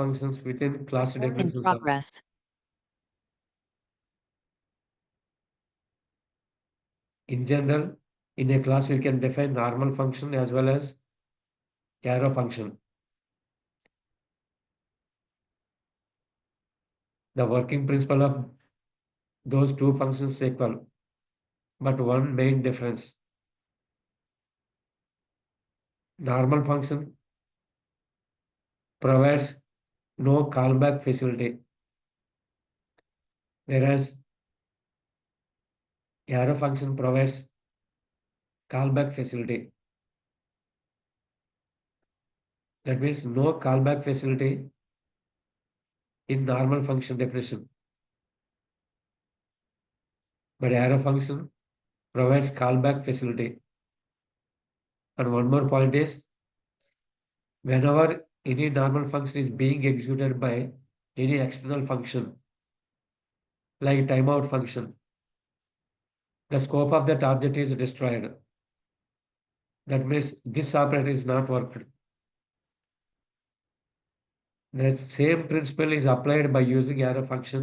functions within class In definitions of. progress. In general, in a class, we can define normal function as well as arrow function. The working principle of those two functions is equal, but one main difference. Normal function provides no callback facility, whereas arrow function provides callback facility. That means no callback facility in normal function definition. But arrow function provides callback facility. And one more point is, whenever any normal function is being executed by any external function, like timeout function, the scope of that object is destroyed. That means this operator is not worked. The same principle is applied by using arrow function.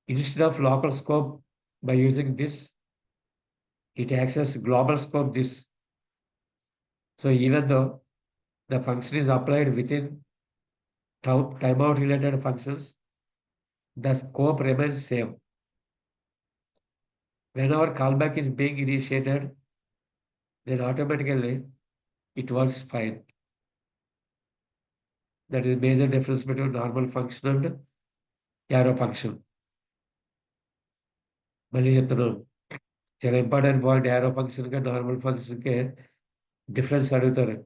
Instead of local scope, by using this, it accesses global scope this. So even though the function is applied within timeout related functions, the scope remains same. Whenever callback is being initiated, then automatically it works fine. That is major difference between normal function and arrow function. మళ్ళీ చెప్తున్నాను, చాలా important point. Arrow ఫంక్షన్కి normal ఫంక్షన్కి difference అడుగుతారు.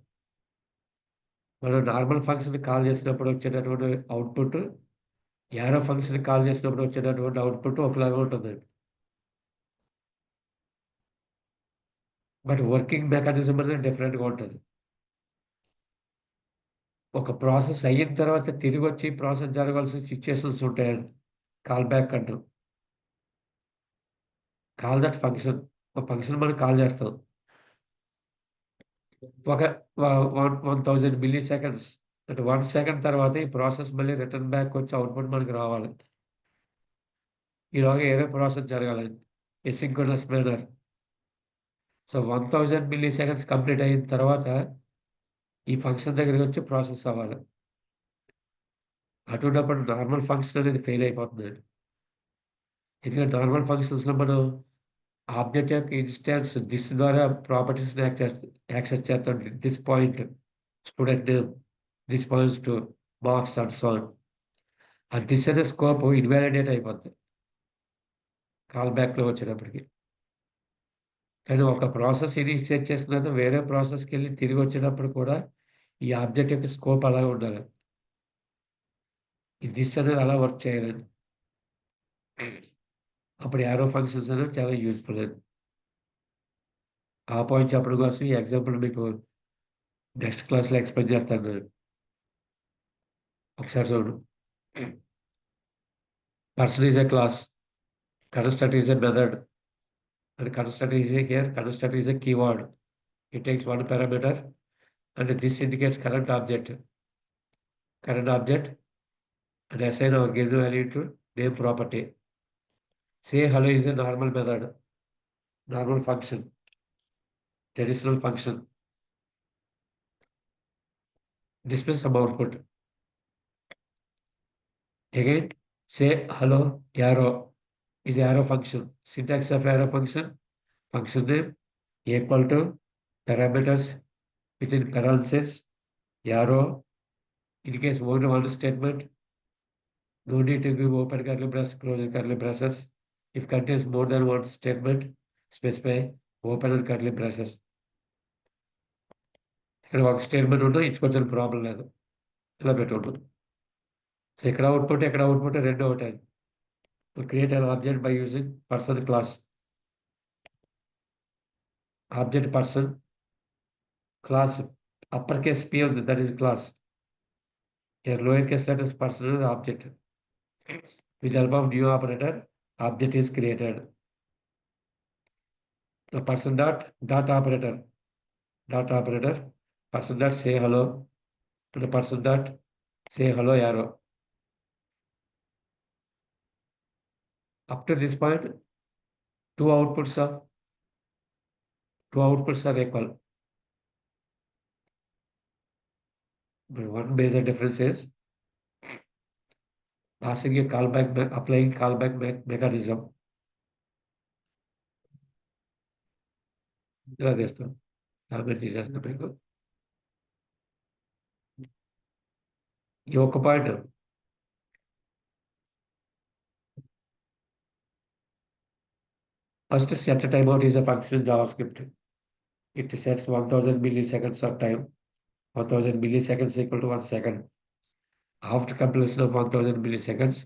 మనం normal function call చేసినప్పుడు వచ్చేటటువంటి output, arrow function call చేసినప్పుడు వచ్చేటటువంటి అవుట్పుట్ ఒకలాగా ఉంటుంది. బట్ వర్కింగ్ మెకానిజం అనేది డిఫరెంట్గా ఉంటుంది. ఒక ప్రాసెస్ అయిన తర్వాత తిరిగి వచ్చి ప్రాసెస్ జరగాల్సిన సిచ్యుయేషన్స్ ఉంటాయండి. కాల్ బ్యాక్ అంటారు. Call that function. ఒక ఫంక్షన్ మనం కాల్ చేస్తాం. ఒక 1000 మిల్లీ సెకండ్స్ అంటే 1 సెకండ్ తర్వాత ఈ ప్రాసెస్ మళ్ళీ రిటర్న్ బ్యాక్ వచ్చి అవుట్పుట్ మనకి రావాలి. ఈలోగా ఏదో ప్రాసెస్ జరగాలండి. Asynchronous manner. So 1000 milliseconds complete అయిన తర్వాత ఈ ఫంక్షన్ దగ్గరికి వచ్చి ప్రాసెస్ అవ్వాలి. అటువంటప్పుడు నార్మల్ ఫంక్షన్ అనేది ఫెయిల్ అయిపోతుందండి. ఎందుకంటే నార్మల్ ఫంక్షన్స్‌లో మనం ఆబ్జెక్ట్ యొక్క ఇన్‌స్టాన్స్ దిస్ ద్వారా ప్రాపర్టీస్‌ని యాక్సెస్ చేస్తాం. This point student name, this points to marks and so on. ఆ దిస్ అనే స్కోప్ ఇన్వాలిడేట్ అయిపోద్ది కాల్ బ్యాక్‌లో వచ్చేటప్పటికి. కానీ ఒక ప్రాసెస్ ఇనిషియేట్ చేసిన తర్వాత వేరే ప్రాసెస్‌కెళ్ళి తిరిగి వచ్చేటప్పుడు కూడా ఈ ఆబ్జెక్ట్ యొక్క స్కోప్ అలాగే ఉండాలి. ఈ దిస్ అనేది అలా వర్క్ చేయాలండి. అప్పుడు యారో ఫంక్షన్స్ అనేవి చాలా యూజ్‌ఫుల్ అండి. ఆ పాయింట్ చెప్పడం కోసం ఈ ఎగ్జాంపుల్ మీకు నెక్స్ట్ క్లాస్‌లో ఎక్స్‌ప్లెయిన్ చేస్తాను నేను. ఒకసారి చూడు. Person is a class. Construct is a method. And construct is here. Construct is a keyword. It takes one parameter, and this indicates current object. Current object, and assign our given value to name property. Say hello is a normal method, normal function, traditional function. Display some output. Again, say hello arrow is arrow function. Syntax of arrow function. Function name equal to parameters within parentheses arrow. In case one statement, no need to give open curly brace, close curly braces. If contains more than one statement, specify open and curly braces. ఇక్కడ ఒక statement ఉంటే ఇచ్చుకొచ్చిన problem లేదు. ఇలా పెట్టుకుంటాం. So ఇక్కడ output రెండు అవుతాయి. Create an object by using person class. Object person class upper case P ఉంది, that is class. Here lower case letters person is object. With the help of new operator, object is created. The person dot operator, person dot say hello. to the person dot say hello arrow. Up to this point, two outputs are equal. But one major difference is passing a callback, applying callback mechanism. ఇలా చేస్తాం. Comment తీసేస్తాం మీకు. ఈ ఒక్క point first set timeout is a function in JavaScript. It sets 1000 milliseconds of time. 1000 milliseconds equal to 1 second. After completion of 1000 milliseconds,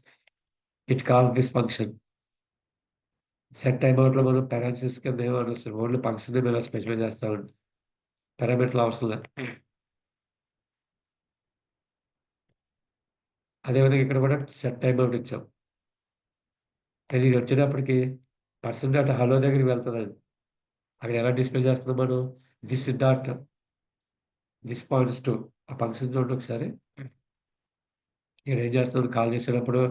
it calls this function. Set timeout లో మనం parenthesis కింద ఏమనవసరం, only function మీద specify చేస్తామండి. పారామీటర్లు అవసరం లేదు. అదేవిధంగా ఇక్కడ కూడా సెట్ టైమ్అవుట్ ఇచ్చాం. కానీ ఇది వచ్చేటప్పటికి పర్సన్ డాట్ హలో దగ్గరికి వెళ్తుందండి. అక్కడ ఎలా డిస్ప్లే చేస్తున్నాం మనం, this dot this points to ఆ ఫంక్షన్ చూడండి ఒకసారి. ఇక్కడ ఏం చేస్తున్నాం, కాల్ చేసేటప్పుడు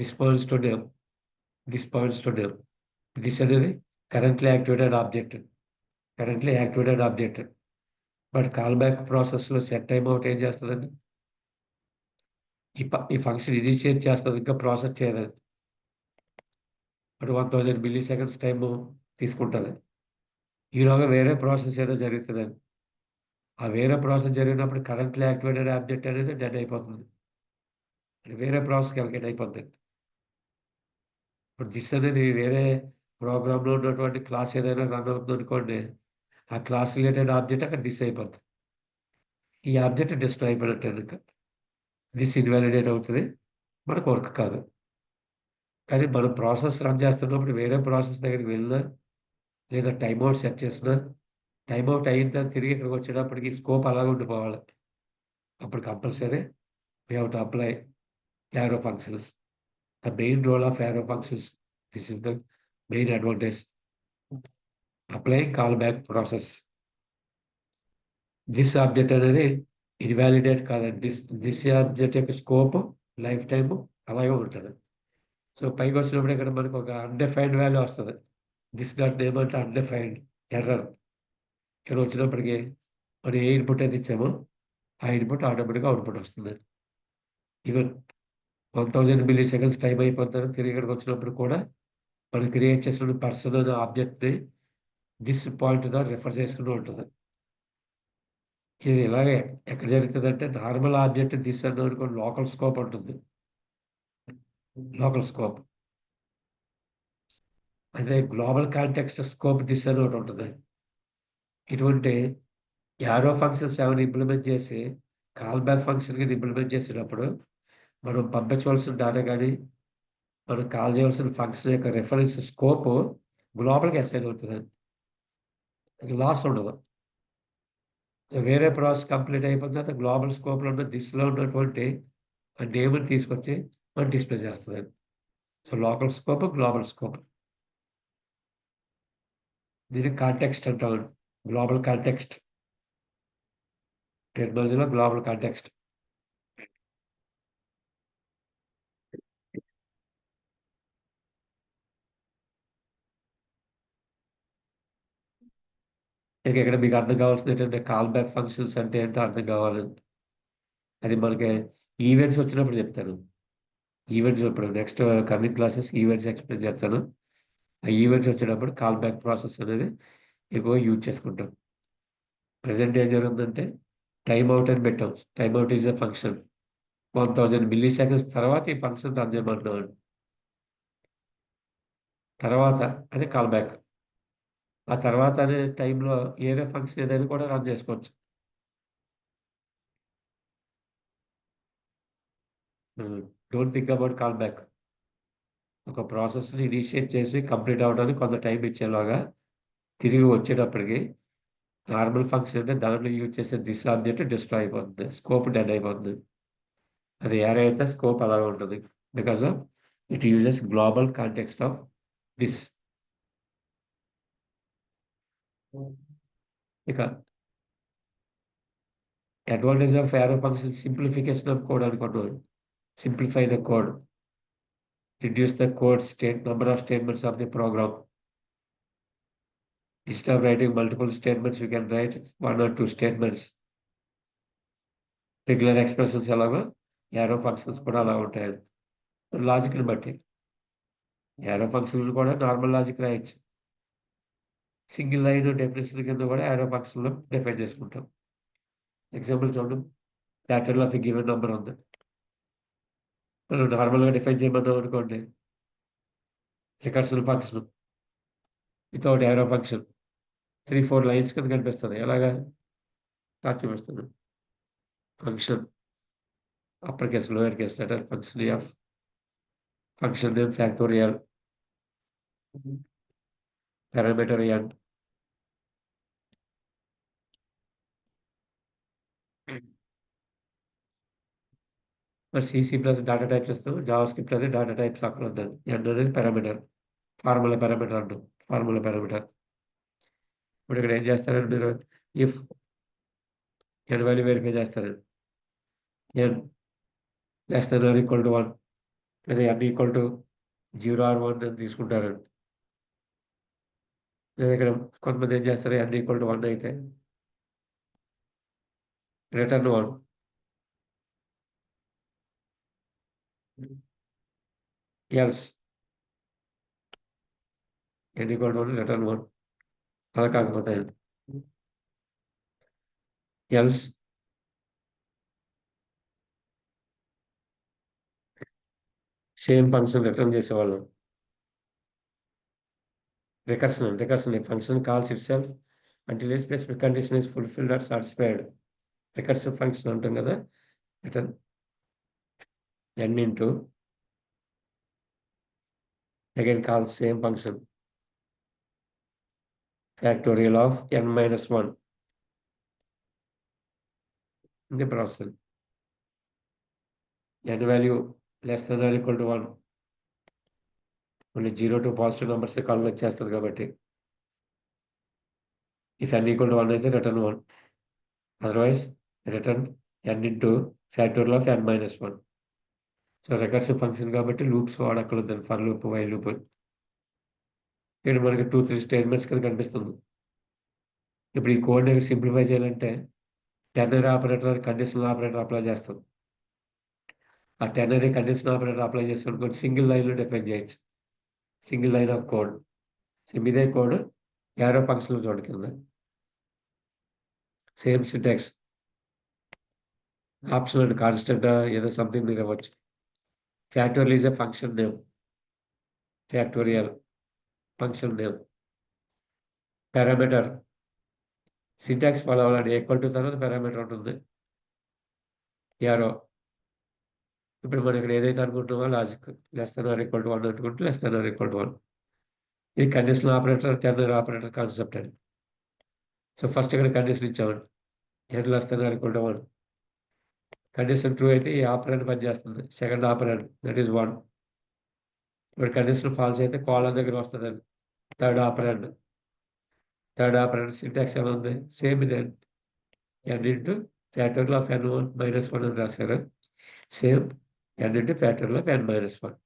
this points to name, this points to name. This అనేది currently activated object. But call back ప్రాసెస్లో సెట్ టైమ్ అవుట్ ఏం చేస్తుందండి, ఈ ఫంక్షన్ ఇనిషియేట్ చేస్తుంది, ఇంకా ప్రాసెస్ చేయదండి. బట్ 1000 మిల్లీ సెకండ్స్ టైము తీసుకుంటుంది. ఈలోగా వేరే ప్రాసెస్ ఏదో జరుగుతుందండి. ఆ వేరే ప్రాసెస్ జరిగినప్పుడు కరెంట్లీ యాక్టివేటెడ్ ఆబ్జెక్ట్ అనేది డెడ్ అయిపోతుంది. వేరే ప్రాసెస్కి అలకేట్ అయిపోతుంది. ఇప్పుడు దిస్ అనేది వేరే ప్రోగ్రామ్లో ఉన్నటువంటి క్లాస్ ఏదైనా రన్ అవుతుంది అనుకోండి, ఆ క్లాస్ రిలేటెడ్ ఆబ్జెక్ట్ అక్కడ దిస్ అయిపోతుంది. ఈ ఆబ్జెక్ట్ డిస్ట్రాయ్ అయిపోయినట్టు కనుక దిస్ ఇన్వాలిడేట్ అవుతుంది, మనకు వర్క్ కాదు. కానీ మనం ప్రాసెస్ రన్ చేస్తున్నప్పుడు వేరే ప్రాసెస్ దగ్గరికి వెళ్ళినా లేదా టైమ్అవుట్ సెట్ చేసినా, టైమ్అవుట్ అయిన తర్వాత తిరిగి ఇక్కడికి వచ్చేటప్పటికి స్కోప్ అలాగే ఉండిపోవాలి. అప్పుడు compulsory we have to apply arrow functions. The main role of arrow functions, this is the main advantage. Applying call back process. This object అనేది ఇన్వాలిడేట్ కాదండి. దిస్ ఆబ్జెక్ట్ యొక్క స్కోప్ లైఫ్ టైము అలాగే ఉంటుంది. So పైకి వచ్చినప్పుడు ఇక్కడ మనకు ఒక అన్డిఫైన్డ్ వాల్యూ వస్తుంది. దిస్ డాట్ నేమ్ అంటే అన్డిఫైన్డ్ ఎర్రర్. ఇక్కడ వచ్చినప్పటికీ మనం ఏ ఇన్పుట్ అయితే ఇచ్చామో ఆ ఇన్పుట్ ఆటోమేటిక్గా అవుట్పుట్ వస్తుంది. ఈవెన్ 1000 మిల్లీ సెకండ్స్ టైం అయిపోతారు, తిరిగి ఇక్కడికి వచ్చినప్పుడు కూడా మనం క్రియేట్ చేసిన పర్సన్ అనే ఆబ్జెక్ట్ని దిస్ పాయింట్ ద్వారా రిఫర్ చేసుకుంటూ ఉంటుంది. ఇది ఇలాగే ఎక్కడ జరుగుతుందంటే, నార్మల్ ఆబ్జెక్ట్ దిస్ అన్న అనుకోండి లోకల్ స్కోప్ ఉంటుంది. లోకల్ స్కోప్ అదే గ్లోబల్ కాంటెక్స్ట్ స్కోప్ దిస్ అని ఒకటి ఉంటుంది. ఇటువంటి యారో ఫంక్షన్స్ ఏమైనా ఇంప్లిమెంట్ చేసి కాల్ బ్యాక్ ఫంక్షన్ కింద ఇంప్లిమెంట్ చేసేటప్పుడు మనం పంపించవలసిన డేటా కానీ మనం కాల్ చేయవలసిన ఫంక్షన్ యొక్క రిఫరెన్స్ స్కోప్ గ్లోబల్గా అసైన్ అవుతుందండి. లాస్ ఉండదు. వేరే ప్రాసెస్ కంప్లీట్ అయిపోయిన తర్వాత గ్లోబల్ స్కోప్లో ఉన్న దిశలో ఉన్నటువంటి ఆ నేమ్ని తీసుకొచ్చి మనం డిస్ప్లే చేస్తుందండి. So local scope, global scope. దీనికి కాంటెక్స్ట్ అంటామండి. Global context. టెక్నాలజీలో గ్లోబల్ కాంటెక్స్ట్. ఇక ఇక్కడ మీకు అర్థం కావాల్సింది ఏంటంటే కాల్ బ్యాక్ ఫంక్షన్స్ అంటే ఏంటో అర్థం కావాలండి. అది మనకి ఈవెంట్స్ వచ్చినప్పుడు చెప్తాను. ఈవెంట్స్ ఇప్పుడు next coming classes events explain చేస్తాను. ఆ ఈవెంట్స్ వచ్చేటప్పుడు కాల్ బ్యాక్ ప్రాసెస్ అనేది ఎక్కువ యూజ్ చేసుకుంటాం. ప్రజెంట్ ఏం జరుగుతుందంటే టైమ్ అవుట్ అని పెట్టాం. Time out is a function. 1000 milli seconds తర్వాత ఈ ఫంక్షన్ రన్ చేయమంటున్నాం. తర్వాత అది కాల్ బ్యాక్. ఆ తర్వాత అనే టైంలో ఏరే ఫంక్షన్ ఏదైనా కూడా రన్ చేసుకోవచ్చు. Don't think about call back. ఒక ప్రాసెస్ని ఇనిషియేట్ చేసి కంప్లీట్ అవ్వడానికి కొంత టైం ఇచ్చేలాగా తిరిగి వచ్చేటప్పటికి నార్మల్ ఫంక్షన్ అంటే దాంట్లో యూజ్ చేసే దిస్ ఆబ్జెక్ట్ డిస్ట్రాయ్ అయిపోతుంది, స్కోప్ డెడ్ అయిపోతుంది. అది ఏరే అయితే స్కోప్ అలాగే ఉంటుంది. Because of it uses global context of this. ఇక Advantage of arrow function simplification of code and control. Simplify the code. Reduce the code state number of statements of the program. Instead of writing multiple statements, you can write 1 or 2 statements. Regular expressions ఎలాగో arrow functions కూడా అలా ఉంటాయి. లాజిక్ని బట్టి arrow ఫంక్షన్లు కూడా normal logic రాయొచ్చు. Single line definition కింద కూడా యారో ఫంక్షన్లో డిఫైన్ చేసుకుంటాం. ఎగ్జాంపుల్ చూడండి, ప్యాటర్న్ ఆఫ్ గివెన్ నెంబర్ ఉంది. మనం నార్మల్గా డిఫైన్ చేయమన్నాం అనుకోండి, recursive function without arrow function 3-4 lines కింద కనిపిస్తుంది. ఎలాగా చూపిస్తుంది. Function upper case lower case letter function of function name factorial parameter n. మరి సిసి ప్లస్ డాటా టైప్స్ ఇస్తాం. జావా స్క్రిప్ట్ అది డాటా టైప్స్ అక్కడ ఉందండి. n అనేది పారామీటర్, ఫార్ములా పారామీటర్ అంటాం. Formula parameter. ఇప్పుడు ఇక్కడ ఏం చేస్తారంటే మీరు ఇఫ్ n వాల్యూ వెరిఫై చేస్తారు. n less than or equal to 1 లేదా n ఈక్వల్ టు 0 ఆర్ 1 అని తీసుకుంటారండి. లేదా ఇక్కడ కొంతమంది ఏం చేస్తారు, n ఈక్వల్ టు 1 అయితే return 1. Else n equal to 1 return 1. అలా కాకపోతే ఎల్స్ సేమ్ ఫంక్షన్ రిటర్న్ చేసేవాళ్ళం. Recursion a function calls itself until a specific condition is fulfilled or satisfied. Recursive function అంటాం కదా, return n into again calls same function factorial of n minus 1 in the process. n value less than or equal to 1, only 0 to positive numbers call చేస్తుంది కాబట్టి if n equal to 1 అయితే return 1, otherwise return n into factorial of n minus 1. So recursive function కాబట్టి loops వాడక్కర్లేదు. For loop, while loop. ఇక్కడ మనకి 2-3 statements కింద కనిపిస్తుంది. ఇప్పుడు ఈ కోడ్ దగ్గర సింప్లిఫై చేయాలంటే ternary operator, conditional operator apply చేస్తాం. ఆ టెర్నరీ కండిషనల్ ఆపరేటర్ అప్లై చేస్తాం సింగిల్ లైన్లో డిఫైన్ చేయొచ్చు. Single line of code. ఇదే కోడ్ యారో ఫంక్షన్లో చూడండి కింద. Same syntax. Option and constant ఏదో సంథింగ్ మీరు ఇవ్వచ్చు. Factorial is a function name. Factorial function name. Parameter syntax follow అవ్వాలండి. ఈక్వల్ టు తర్వాత పారామీటర్ ఉంటుంది. యారో. ఇప్పుడు మనం ఇక్కడ ఏదైతే అనుకుంటున్నామో logic less than or equal to 1 అనుకుంటే less than or equal to 1. ఇది conditional operator, ternary operator concept అండి. సో ఫస్ట్ ఇక్కడ కండిషన్ ఇచ్చామండి, n less than or equal to 1. Condition true అయితే ఈ ఆపరెంట్ పనిచేస్తుంది. Second operand that is 1. ఇప్పుడు condition false అయితే కాలర్ దగ్గర వస్తుందండి. థర్డ్ ఆపరెంట్ సింటాక్స్ ఎలా ఉంది, సేమ్ ఇదే. n into factorial of n1 minus 1 అని రాశారు. Same n into factorial of n minus 1.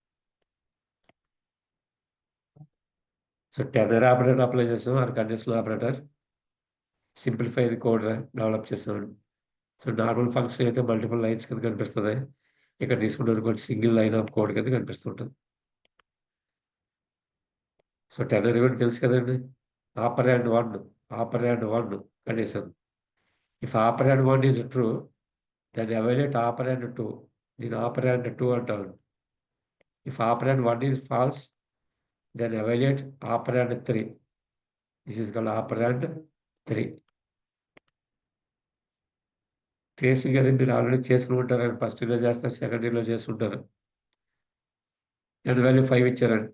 So ternary operator apply చేస్తాం, అది conditional operator. Simplify the code develop చేస్తామండి. సో నార్మల్ ఫంక్షన్ అయితే మల్టిపుల్ లైన్స్ కింద కనిపిస్తుంది. ఇక్కడ తీసుకుంటే సింగిల్ లైన్ ఆఫ్ కోడ్ కింద కనిపిస్తుంటుంది. సో టెర్నరీ కూడా తెలుసు కదండి. Operand 1 condition. If operand 1 is true then evaluate operand 2. దీని ఆపరెండ్ 2 అంటాను. If operand 1 is false then evaluate operand 3. This is called operand 3. Tracing అనేది మీరు ఆల్రెడీ చేసుకుని ఉంటారండి. ఫస్ట్ ఇయర్లో చేస్తారు, సెకండ్ ఇయర్లో చేసుకుంటారు. n వాల్యూ 5 ఇచ్చారండి.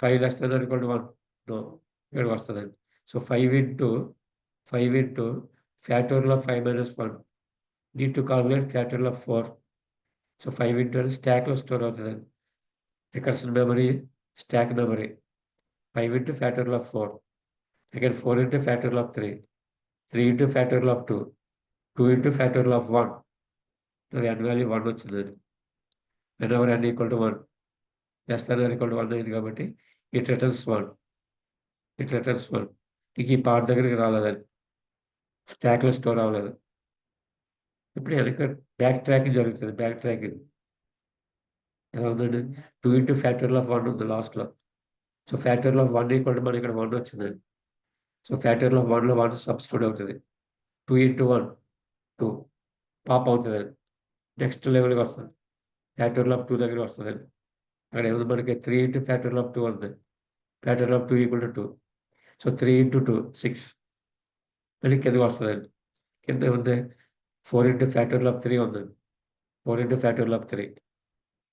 5 less than or equal to 1 no, ఇక్కడ వస్తుందండి. So 5 into factorial of 5 minus 1 need to calculate factorial of 4. So 5 into అని స్టాక్లో స్టోర్ అవుతుందండి. Recursion memory, stack memory. 5 into factorial of 4, again 4 into factorial of 3 into factorial of 2, 2 into factorial of 1. Now n value 1 వచ్చిందండి. whenever n equal to 1 less than or equal to 1 అయింది కాబట్టి it returns 1. It returns 1. ఇక ఈ part దగ్గరికి రాలేదండి. స్టాక్‌లో store అవ్వలేదు. ఇప్పుడు వెనక బ్యాక్ ట్రాకింగ్ జరుగుతుంది. బ్యాక్ ట్రాకింగ్ ఎలా ఉందండి? 2 into factorial of 1 ఉంది లాస్ట్‌లో. So factorial of 1 equal to మనకి ఇక్కడ 1 వచ్చిందండి. సో ఫ్యాక్టోరియల్ ఆఫ్ 1లో 1 సబ్స్టిట్యూట్ అవుతది. 2 into 1 2 పాప్ అవుతదండి. నెక్స్ట్ లెవెల్‌కి వస్తది. ఫ్యాక్టోరియల్ ఆఫ్ 2 దగ్గరికి వస్తదండి. అక్కడ ఏముంది మనకి 3 into ఫ్యాక్టోరియల్ ఆఫ్ 2 ఉంది. Factorial of 2 equal to 2. So 3 into 2 6 మళ్ళీ కిందకి వస్తదండి. కింద ఏముంది 4 into ఫ్యాక్టోరియల్ ఆఫ్ 3 ఉందండి. 4 into factorial of 3.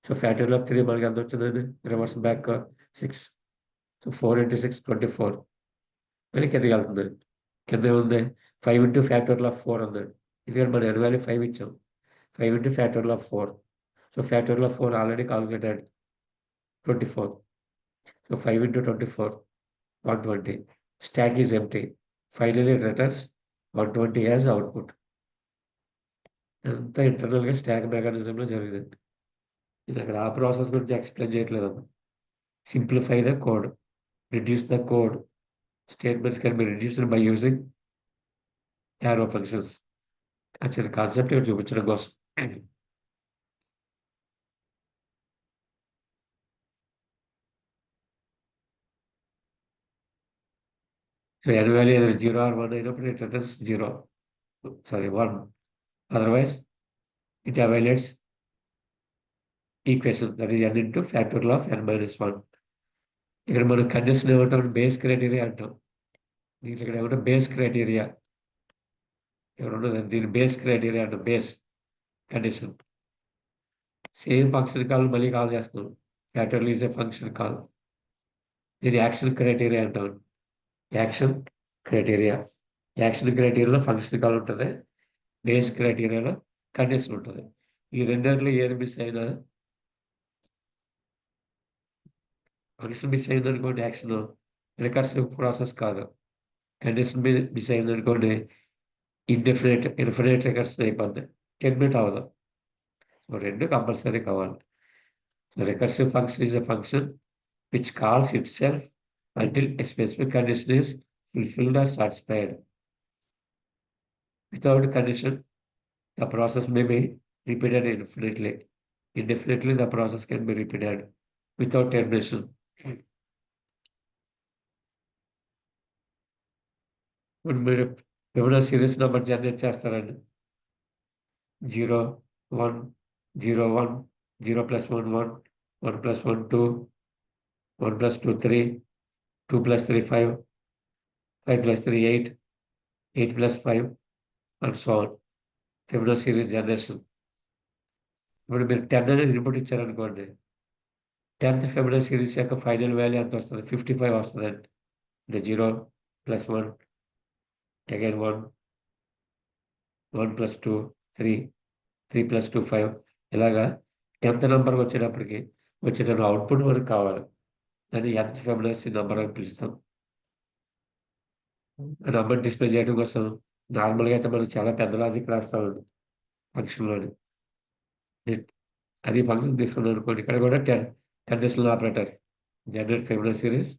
So factorial of 3 మనకి ఎంత వచ్చిందండి? Reverse back 6. సో 4 into 6 24 మళ్ళీ కిందకెళ్తుందండి. కింద ఏముంది 5 into ఫ్యాక్టోరియల్ ఆఫ్ 4 ఉందండి. ఎందుకంటే మనం n వాల్యూ 5 ఇచ్చాం. 5 into factorial of 4. So factorial of 4 already calculated 24. So 5 into 24 120. Stack is empty. Finally it returns 120 as output. అంతా ఇంటర్నల్‌గా స్టాక్ మెకానిజంలో జరిగిందండి. నేను అక్కడ ఆ ప్రాసెస్ గురించి ఎక్స్‌ప్లెయిన్ చేయట్లేదమ్మా. Simplify the code. Reduce the code. Statements can be reduced by using arrow functions. ఆ చిన్న కాన్సెప్ట్ ఇక్కడ చూపించడం కోసం. సో n వాల్యూ ఏదైనా 0 ఆర్ 1 అయినప్పుడు it returns 0. Sorry 1. Otherwise it evaluates equation that is n into factorial of n - 1. ఇక్కడ మనం condition ఏమంటాం? బేస్ క్రైటీరియా అంటాం. దీంట్లో ఇక్కడ ఏమంటే బేస్ క్రైటీరియా. ఇక్కడ ఉన్నదండి. దీన్ని బేస్ క్రైటీరియా అంటాం. Base condition. Same function call మళ్ళీ కాల్ చేస్తున్నాం. Factorial is a function call. దీన్ని యాక్షన్ క్రైటీరియా అంటాం. Action criteria. యాక్షన్ క్రైటీరియాలో ఫంక్షన్ కాల్ ఉంటది. బేస్ క్రైటీరియాలో కండిషన్ ఉంటది. ఈ రెండిట్లో ఏది మిస్ అయినా ఫంక్షన్ మిస్ అయిందనుకోండి యాక్షన్ రికర్సివ్ ప్రాసెస్ కాదు. కండిషన్ మిస్ అయిందనుకోండి ఇన్ఫినిట్ రికర్షన్ అయిపోద్ది. టెర్మినేట్ అవ్వదు. సో 2 కంపల్సరీ కావాలి. Recursive function is a function which calls itself until a specific condition is fulfilled or satisfied. Without condition, the process may be repeated infinitely. Indefinitely, the process can be repeated without termination. ఇప్పుడు మీరు ఏమైనా series number generate చేస్తారండి. 0 1 0 1 0 + 1 1 1 + 1 2 1 + 2 3 2 + 3 5 5 + 3 8 8 + 5 and so on. Fibonacci series generation. ఇప్పుడు మీరు 10 అనేది input ఇచ్చారనుకోండి. 10th Fibonacci series యొక్క final value ఎంత వస్తది? 55 వస్తదండి. అంటే 0 + 1 అగైన్ 1 1 + 2 3 3 + 2 5 ఇలాగా 10th నంబర్‌కి వచ్చేటప్పటికి వచ్చేటప్పుడు అవుట్‌పుట్ మనకు కావాలి. దాన్ని nth ఫిబొనాచి నంబర్ అని పిలుస్తాం. ఆ నంబర్ డిస్‌ప్లే చేయడం కోసం నార్మల్‌గా అయితే మనం చాలా పెద్ద లాజిక్ రాస్తామండి ఫంక్షన్‌లోని. అది ఫంక్షన్ తీసుకున్నామనుకోండి. ఇక్కడ కూడా conditional operator generate Fibonacci series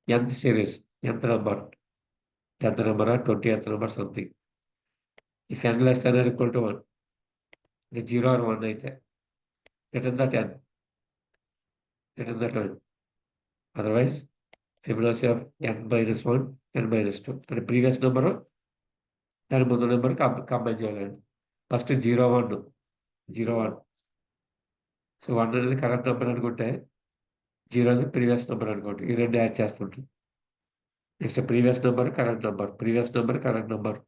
nth series nth number 10th నంబరా 20th number something. If n less than or equal to 1 అంటే 0 ఆర్ 1 అయితే return the 10 return the 10 otherwise Fibonacci of n - 1 n - 2 అంటే previous number దాని ముందు number combine చేయాలండి. First 0 1 0 1 so 1 అనేది current number అనుకుంటే 0 అనేది previous number అనుకోండి. ఈ 2 యాడ్ చేస్తుంటాం. Next previous number, current number, previous number, current number.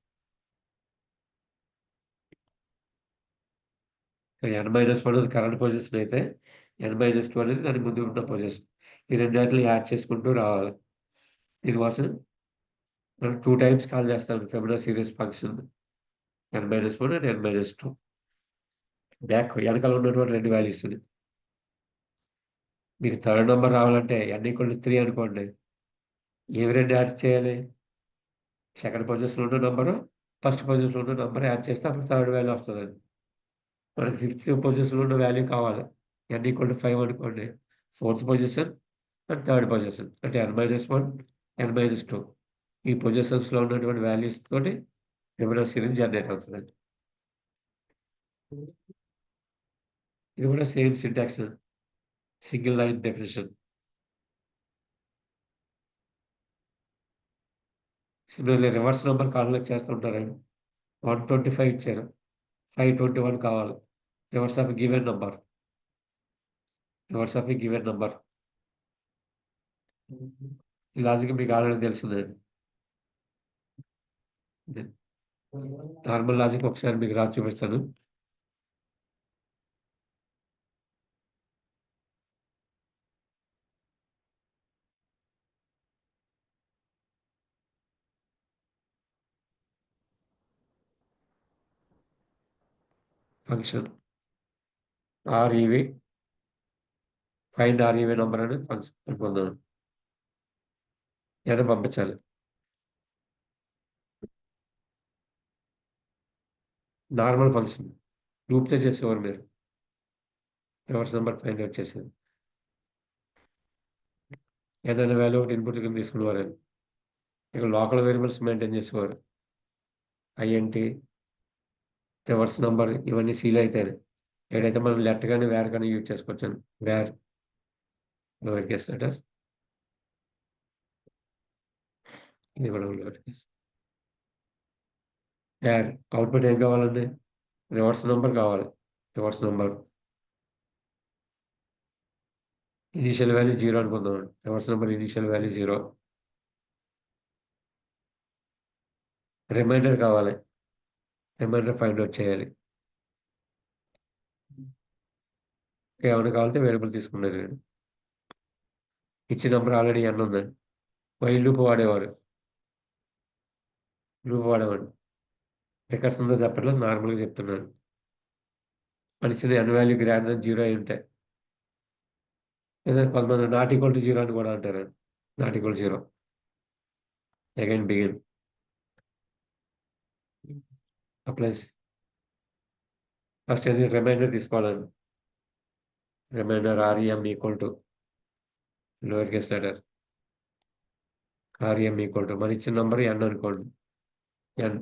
So n - 1 అనేది కరెంట్ పొజిషన్ అయితే n - 2 అనేది దాని ముందు ఉన్న పొజిషన్. ఈ రెండిటిని యాడ్ చేసుకుంటూ రావాలి. దీనికోసం మనం 2 టైమ్స్ కాల్ చేస్తాం Fibonacci series function n - 1 and n - 2. వెనకాల ఉన్నటువంటి 2 వాల్యూస్‌ని. మీకు థర్డ్ నంబర్ రావాలంటే n = 3 అనుకోండి. ఏవి 2 యాడ్ చేయాలి? సెకండ్ పొజిషన్‌లో ఉన్న నంబరు, ఫస్ట్ పొజిషన్‌లో ఉన్న నంబర్ యాడ్ చేస్తే అప్పుడు థర్డ్ వాల్యూ వస్తదండి. మనకి ఫిఫ్త్ పొజిషన్‌లో ఉన్న వాల్యూ కావాలి. n = 5 అనుకోండి. Fourth position and third position అంటే n-1, n-2 ఈ పొజిషన్స్‌లో ఉన్నటువంటి వాల్యూస్ తోటి ఫిబొనాక్సి సిరీస్ జనరేట్ అవుతదండి. ఇది కూడా same syntax single line definition. Similarly reverse number calculate చేస్తుంటారండి. 125 ఇచ్చారు. 521 కావాలి. Reverse of a given number. Reverse of a given number. ఈ లాజిక్ మీకు ఆల్రెడీ తెలిసిందండి. నార్మల్ లాజిక్ ఒకసారి మీకు రాసి చూపిస్తాను. Function REV find REV number అనేది ఫంక్షన్ అనుకుందాం. ఏదో పంపించాలి. Normal function. లూప్‌తో చేసేవారు మీరు. రివర్స్ నంబర్ ఫైండ్ ఔట్ చేసేది. ఏదైనా వాల్యూ ఒకటి ఇన్‌పుట్ కింద తీసుకునేవారండి. ఇక లోకల్ వేరియబుల్స్ మెయింటైన్ చేసేవారు. ఐఎన్‌టి, రివర్స్ నంబర్ ఇవన్నీ సీల్ అయితాయి. ఏదైతే మనం లెట్ గాని, వేర్ గాని యూజ్ చేసుకోవచ్చండి. వేర్ లోయర్ కేస్ లెటర్ ఇది కూడా లోయర్ కేస్. వేర్ అవుట్‌పుట్ ఏం కావాలండి? రివర్స్ నంబర్ కావాలి. Reverse number. ఇనీషియల్ వాల్యూ 0 అనుకుందామండి. Reverse number initial value 0. Remainder కావాలి. రిమైండర్ ఫైండ్ ఔట్ చేయాలి. ఏమైనా కావాలంటే వేరియబుల్ తీసుకునేది నేను. ఇచ్చిన నంబర్ ఆల్రెడీ n ఉందండి. వైల్ లూప్ వాడేవారు. లూప్ వాడేవాడిని. రికర్స్ ఉందో చెప్పట్లేదు. నార్మల్‌గా చెప్తున్నాను. మనకిచ్చిన n వాల్యూ గ్రేటర్ థాన్ 0 అయ్యుంటే. లేదా కొంతమంది నాట్ ఈక్వల్ టు 0 అని కూడా అంటారండి. Not equal 0. Again begin. Applies. First ఏది రిమైండర్ తీసుకోవాలండి. Reminder lower case letter. మన ఇచ్చిన నంబర్ n అనుకోండి. n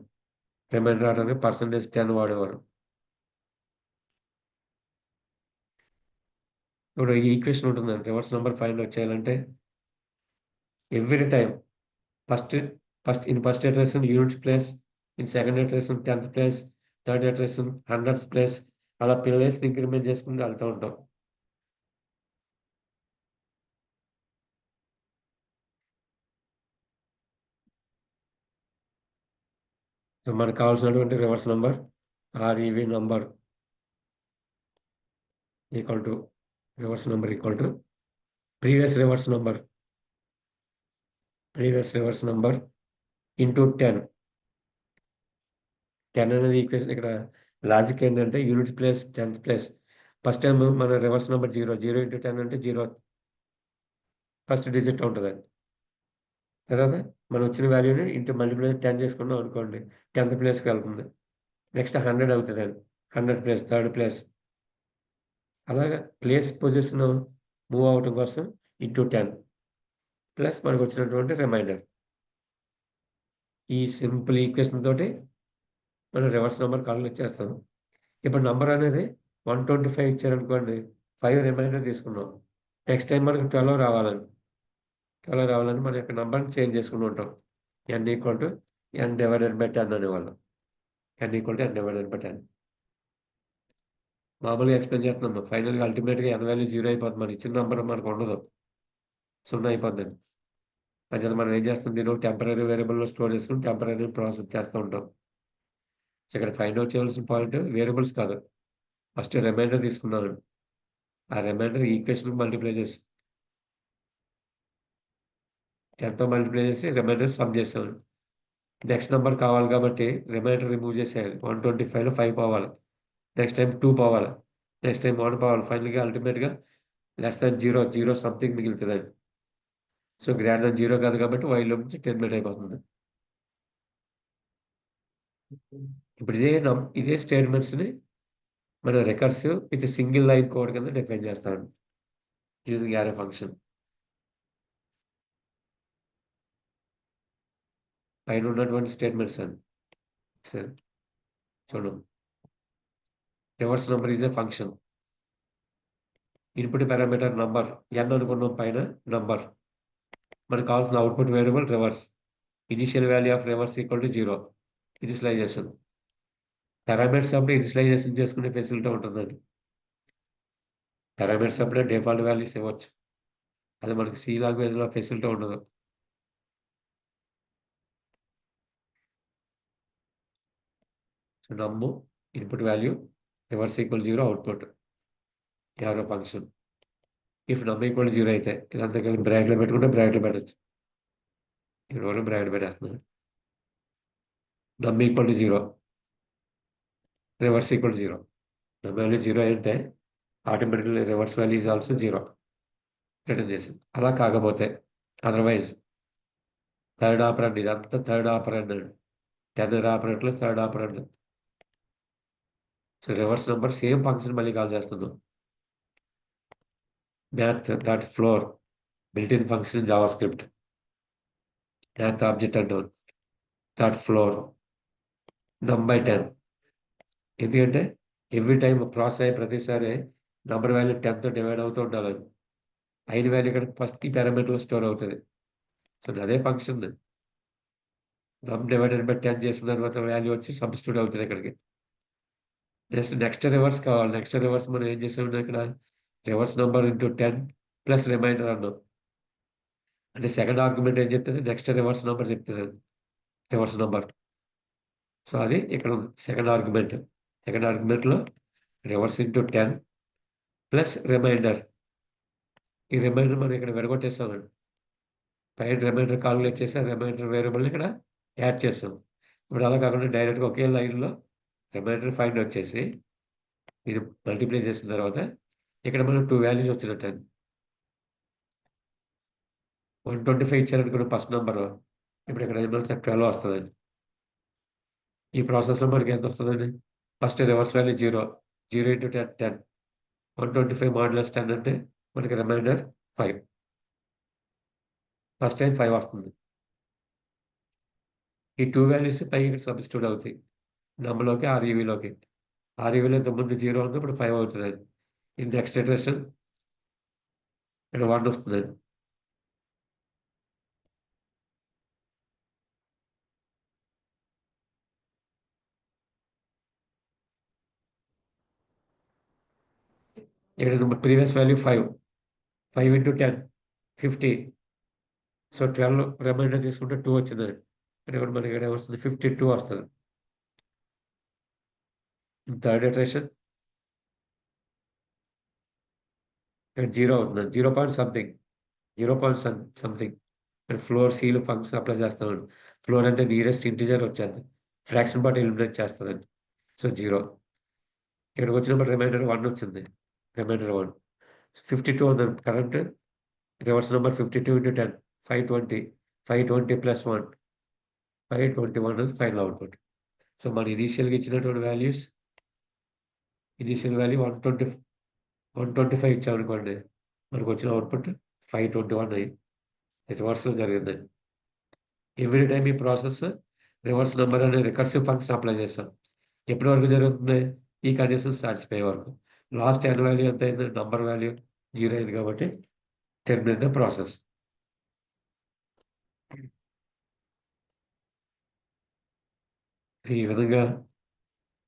రిమైండర్ రావడానికి %10 వాడేవారు. ఇప్పుడు ఈ ఈక్వేషన్ ఉంటుందండి. రివర్స్ నంబర్ ఫైండ్ ఔట్ చేయాలంటే every time first first iteration unit place, in second iteration 10th place, third iteration 100th place అలా ప్లేస్‌ని ఇంక్రిమెంట్ చేసుకుంటూ వెళ్తూ ఉంటాం. మనకు కావాల్సినటువంటి reverse number REV number equal to reverse number equal to previous reverse number into 10. 10 అనేది equation ఇక్కడ logic ఏంటంటే unit place, 10th place. First time మన రివర్స్ నంబర్ 0. 0 ఇంటూ 10 అంటే 0 ఫస్ట్ డిజిట్ ఉంటదండి. తర్వాత మనం వచ్చిన వాల్యూని ఇంటూ మల్టిప్లై 10 చేసుకున్నాం అనుకోండి. 10th ప్లేస్‌కి వెళ్తుంది. నెక్స్ట్ 100 అవుతదండి. 100 ప్లేస్, థర్డ్ ప్లేస్. అలాగా ప్లేస్ పొజిషన్ మూవ్ అవ్వటం కోసం ఇంటూ 10 ప్లస్ మనకొచ్చినటువంటి రిమైండర్. ఈ సింపుల్ ఈక్వేషన్ తోటి మనం రివర్స్ నంబర్ కాలిక్యులేట్ చేస్తాం. ఇప్పుడు నంబర్ అనేది 125 ఇచ్చారనుకోండి. 5 రిమైండర్ తీసుకున్నాం. నెక్స్ట్ టైమ్ మనకు 12 రావాలండి. 12 రావాలని మన యొక్క నంబర్‌ని చేంజ్ చేసుకుంటూ ఉంటాం. n=n/10 అనేవాళ్ళం. n=n/10. మామూలుగా ఎక్స్‌ప్లెయిన్ చేస్తున్నాను. ఫైనల్‌గా అల్టిమేట్‌గా n వాల్యూ 0 అయిపోద్ది. మన ఇచ్చిన నంబర్ మనకుండదు. 0 అయిపోద్దండి. అంచేత మనం ఏం చేస్తాం దీన్ని టెంపరరీ వేరియబుల్‌లో స్టోర్ చేసుకొని టెంపరరీ ప్రాసెస్ చేస్తూ ఉంటాం. ఇక్కడ ఫైండ్ ఔట్ చేయవలసిన పాయింట్ వేరియబుల్స్ కాదు. ఫస్ట్ రిమైండర్ తీసుకున్నానండి. ఆ రిమైండర్ ఈక్వేషన్‌కి మల్టిప్లై చేసి 10తో మల్టిప్లై చేసి రిమైండర్ సమ్ చేసామండి. నెక్స్ట్ నంబర్ కావాలి కాబట్టి రిమైండర్ రిమూవ్ చేసేయాలి. 125లో 5 పోవాలి. నెక్స్ట్ టైమ్ 2 పోవాలి. నెక్స్ట్ టైమ్ 1 పోవాలి. ఫైనల్‌గా అల్టిమేట్‌గా లెస్ థాన్ 0 సంథింగ్ మిగులుతదండి. సో, గ్రేటర్ థాన్ 0 కాదు కాబట్టి వైల్ లూప్ నుంచి టెర్మినేట్ అయిపోతుంది. ఇప్పుడు ఇదే స్టేట్మెంట్స్‌ని మనం recursive with single line code కింద డిఫైన్ చేస్తాం యూజింగ్ యారో ఫంక్షన్. పైన ఉన్నటువంటి స్టేట్మెంట్స్ అండి. సరే చూడండి. Reverse number is a function. Input parameter number n అనుకున్నాం పైన నంబర్. మనకు కావాల్సిన output variable reverse. Initial value of reverse equal to 0. Initialisation. Parameters అప్పుడు ఇనిషియలైజేషన్ చేసుకునే ఫెసిలిటీ ఉంటుందండి. పారామీటర్స్ అప్పుడే డిఫాల్ట్ వాల్యూస్ ఇవ్వచ్చు. అది మనకి సి లాంగ్వేజ్‌లో ఫెసిలిటీ ఉండదు. So, num input value reverse equal 0 output. Arrow function. If నమ్ ఈక్వల్ 0 అయితే ఇదంతా కలిపి బ్రాకెట్‌లో పెట్టుకుంటే బ్రాకెట్‌లో పెట్టొచ్చు. ఇక్కడ వరకు బ్రాకెట్ పెట్టేస్తున్నాను. నమ్ equal to 0. Reverse equal to 0. నమ్ వాల్యూ 0 అయితే automatically reverse value is also 0 return చేసింది. అలా కాకపోతే అదర్‌వైజ్ థర్డ్ ఆపరెండ్ ఇదంతా థర్డ్ ఆపరెండ్ అండి. టెర్నరీ ఆపరేటర్‌లో third operand. So, reverse number same function మళ్ళీ కాల్ చేస్తున్నాం. Math dot floor built in function in JavaScript. Math object అంటాం. Dot floor num by 10. ఎందుకంటే ఎవ్రీ టైమ్ ప్రాసెస్ అయ్యే ప్రతిసారి నంబర్ వాల్యూ 10తో డివైడ్ అవుతూ ఉండాలని. అయిన వాల్యూ ఇక్కడ ఫస్ట్ ఈ పారామీటర్‌లో స్టోర్ అవుతది. సో, అదే ఫంక్షన్ నమ్ డివైడెడ్ బై 10 చేసిన తర్వాత వాల్యూ వచ్చి సబ్‌స్టిట్యూట్ అవుతది ఇక్కడికి. నెక్స్ట్ రివర్స్ కావాలి. నెక్స్ట్ రివర్స్ మనం ఏం చేసామంటే ఇక్కడ reverse number into 10 plus remainder అన్నాం. అంటే సెకండ్ ఆర్గ్యుమెంట్ ఏం చెప్తది? నెక్స్ట్ రివర్స్ నంబర్ చెప్తదది. Reverse number. సో, అది ఇక్కడ ఉంది. Second argument. సెకండ్ ఆర్గ్యుమెంట్‌లో రివర్స్ ఇంటూ 10 ప్లస్ రిమైండర్. ఈ రిమైండర్ మనం ఇక్కడ విడగొట్టేసామండి. పైన రిమైండర్ కాలిక్యులేట్ చేసి ఆ రిమైండర్ వేరియబుల్‌ని ఇక్కడ యాడ్ చేసాం. ఇప్పుడు అలా కాకుండా డైరెక్ట్‌గా ఒకే లైన్‌లో రిమైండర్ ఫైండ్ ఔట్ చేసి ఇది మల్టిప్లై చేసిన తర్వాత ఇక్కడ మనం 2 వాల్యూస్ వచ్చినట్టండి. 125 ఇచ్చారనుకోండి ఫస్ట్ నంబరు. ఇప్పుడు ఇక్కడ ఏమొస్తది 12 వస్తదండి. ఈ ప్రాసెస్‌లో మనకి ఎంతొస్తదండి? First reverse value 0. 0 into 10 10. 125 modulus 10 అంటే మనకి రిమైండర్ 5. ఫస్ట్ టైమ్ 5 వస్తుంది. ఈ 2 వాల్యూస్ పైకి ఇక్కడ సబ్‌స్టిట్యూట్ అవుతాయి. నమ్‌లోకి, ఆర్‌ఈవీలోకి. ఆర్‌ఈవీలో ఇంతకుముందు 0 ఉంది. ఇప్పుడు 5 అవుతదండి. ఇది నెక్స్ట్ ఇటరేషన్ ఇక్కడ 1 వస్తదండి. ఇక్కడ previous value 5. 5 into 10 50. So, 12 remainder తీసుకుంటే 2 వచ్చిందండి. ఇక్కడ మనకి ఇక్కడ ఏమొస్తుంది 52 వస్తది. థర్డ్ ఇటరేషన్ ఇక్కడ 0 అవుతుందండి. 0 పాయింట్ సంథింగ్. 0 point something. ఇక్కడ ఫ్లోర్ సీలో ఫంక్షన్ అప్లై చేస్తామండి. ఫ్లోర్ అంటే నియరెస్ట్ ఇంటిజర్ వచ్చేద్ది. ఫ్రాక్షన్ పార్ట్ ఎలిమినేట్ చేస్తదండి. సో, 0. ఇక్కడికొచ్చినప్పుడు రిమైండర్ 1 వచ్చింది. రిమైండర్ 1. 52 ఉందండి. Current reverse number 52 into 10 520. 520 plus 1 521 is final output. So, మన ఇనీషియల్‌గా ఇచ్చినటువంటి వాల్యూస్ ఇనీషియల్ వాల్యూ 125 ఇచ్చామనుకోండి. మనకొచ్చిన అవుట్‌పుట్ 521 అయింది. రివర్స్‌లో జరిగిందండి. ఎవ్రీ టైమ్ ఈ ప్రాసెస్ రివర్స్ నంబర్ అనే రికర్సివ్ ఫంక్షన్ అప్లై చేస్తాం. ఎప్పటి వరకు జరుగుతుంది? ఈ కండిషన్ సాటిస్ఫై అయ్యే వరకు. లాస్ట్ n వాల్యూ ఎంత అయింది? నంబర్ వాల్యూ 0 అయింది కాబట్టి టెర్మినేట్ ద ప్రాసెస్. ఈ విధంగా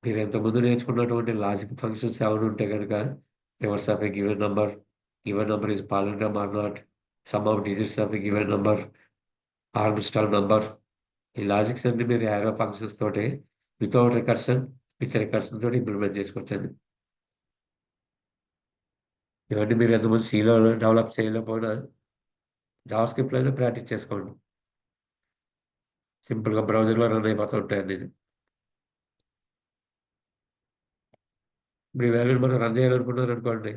మీరు ఇంతకుముందు నేర్చుకున్నటువంటి లాజిక్ ఫంక్షన్స్ ఏమైనా ఉంటే గనుక reverse of a given number is palindrome or not, sum of digits of a given number, Armstrong number. ఈ లాజిక్స్ అన్నీ మీరు యారో ఫంక్షన్స్ తోటి వితౌట్ రికర్షన్, విత్ రికర్షన్ తోటి ఇంప్లిమెంట్ చేసుకోవచ్చండి. ఇవన్నీ మీరు ఎంతమంది సీలో డెవలప్ చేయలేకపోయినా జావాస్క్రిప్ట్‌లోనే ప్రాక్టీస్ చేసుకోండి. సింపుల్‌గా బ్రౌజర్‌లో రన్ అయిపోతూ ఉంటాయన్నీను. ఇప్పుడు ఈ వాల్యూని మనం రన్ చేయాలనుకున్నారనుకోండి.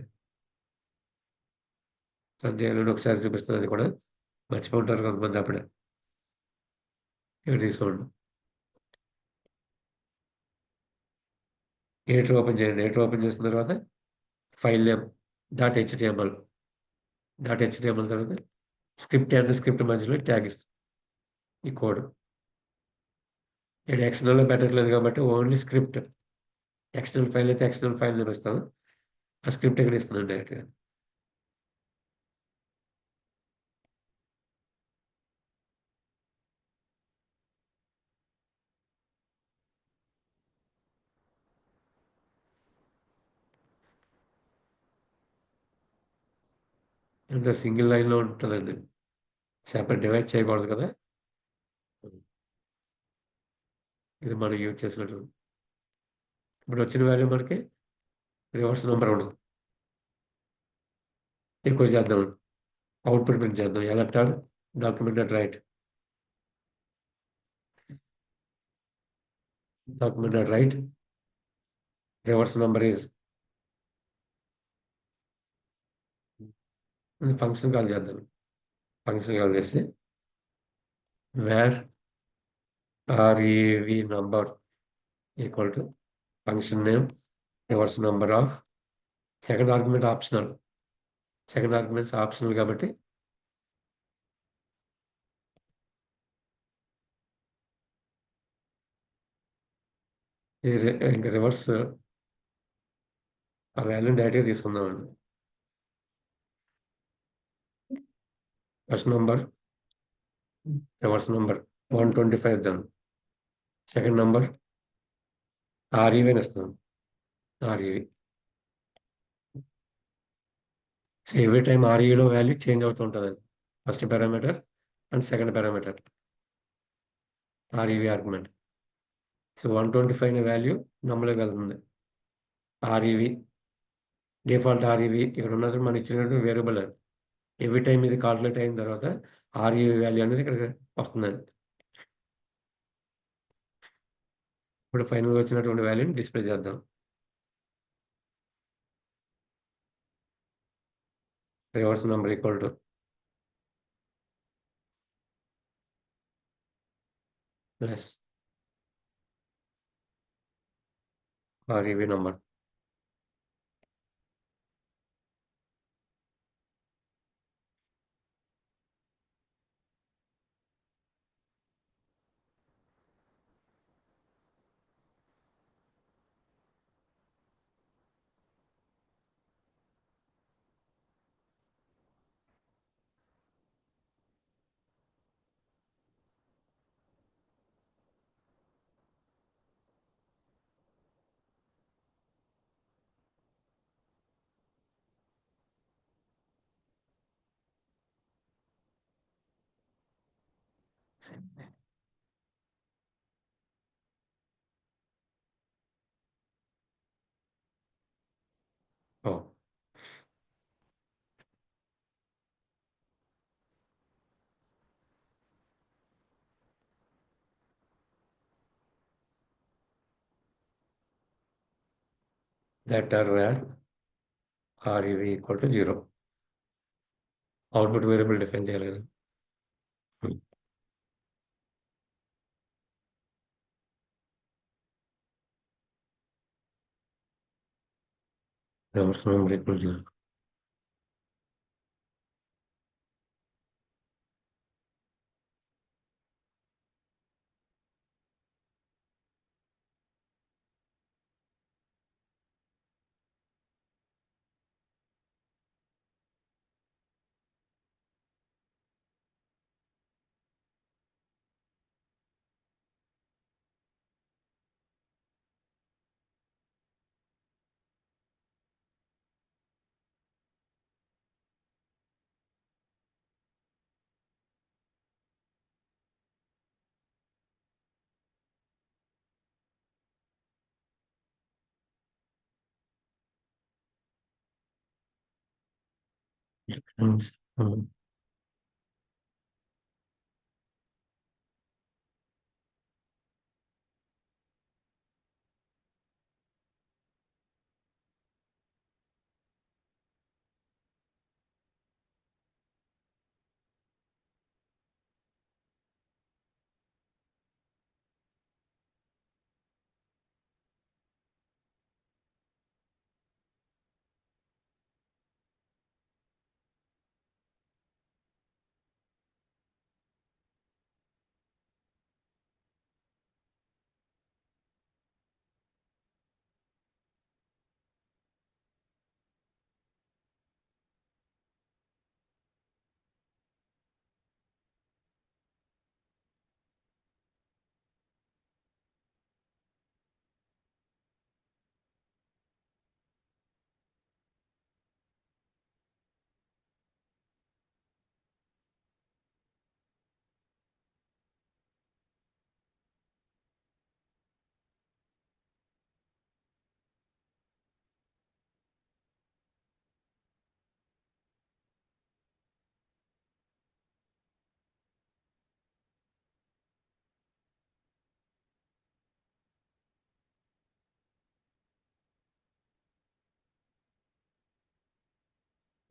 రన్ చేయాలని ఒకసారి చూపిస్తది అది కూడా. మర్చిపోయి ఉంటారు కొంతమంది అప్పుడే. ఇక్కడ తీసుకోండి. ఎడిటర్ ఓపెన్ చేయండి. ఎడిటర్ ఓపెన్ చేసిన తర్వాత ఫైల్ నేమ్ .html తర్వాత స్క్రిప్ట్ అండ్ స్క్రిప్ట్ మధ్యలో ట్యాగ్ ఇస్తాం ఈ కోడ్. ఇక్కడ ఎక్స్టర్నల్‌లో పెట్టట్లేదు కాబట్టి ఓన్లీ స్క్రిప్ట్. ఎక్స్టర్నల్ ఫైల్ అయితే ఎక్స్టర్నల్ ఫైల్ నేమ్ ఇస్తాను. ఆ స్క్రిప్ట్ ఇక్కడ ఇస్తున్నాను డైరెక్ట్‌గా. ఇంత సింగిల్ లైన్‌లో ఉంటదండి. సెపరేట్ డివైడ్ చేయకూడదు కదా! ఇది మనం యూజ్ చేసినట్టు. ఇప్పుడు వచ్చిన వాల్యూ మనకి రివర్స్ నంబర్ ఉండదు. ఎక్కువ చేద్దాం. అవుట్‌పుట్ ప్రింట్ చేద్దాం. Electron document dot write. Document dot write. Reverse number is function call చేద్దాం. ఫంక్షన్ కాల్ చేసి where rev number equal to function name reverse number of second argument optional. Second arguments optional కాబట్టి ఇది ఇంక reverse ఆ వాల్యూని డైరెక్ట్‌గా తీసుకుందామండి. First number reverse number 125 ఇద్దాం. సెకండ్ నంబర్ REV అని ఇస్తాం. REV. సో ఎవ్రీ టైమ్ REVలో వాల్యూ చేంజ్ అవుతూ ఉంటదండి. First parameter and second parameter. REV argument. So 125 అనే వాల్యూ నమ్లోకి వెళ్తుంది. REV డిఫాల్ట్ REV ఇక్కడ ఉన్నది మనం ఇచ్చినటువంటి వేరియబుల్ అది. ఎవ్రీ టైమ్ ఇది కాలిక్యులేట్ అయిన తర్వాత REV వాల్యూ అనేది ఇక్కడికి వస్తుందండి. ఇప్పుడు ఫైనల్‌గా వచ్చినటువంటి వాల్యూని డిస్‌ప్లే చేద్దాం. Reverse number equal to plus REV number. Oh! Letter where REV equal to 0. Output variable define చేయాలి కదా! Hmm. Reverse number equal 0. Hmm.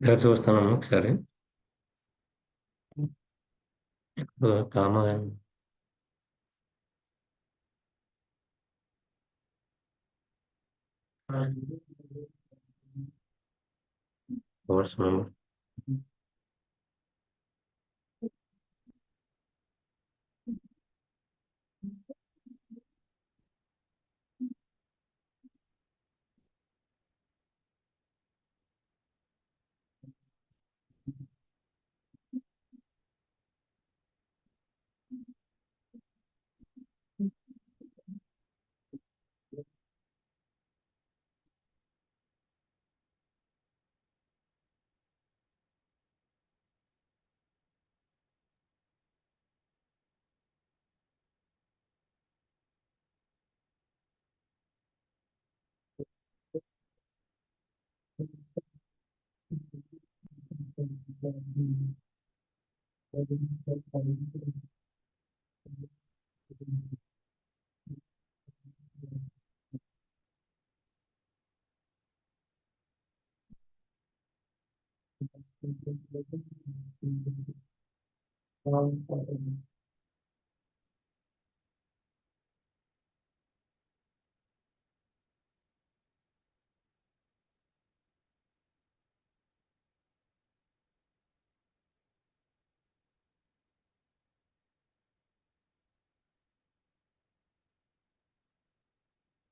ఇక్కడ చూస్తున్నాను ఒకసారి. Comma course member.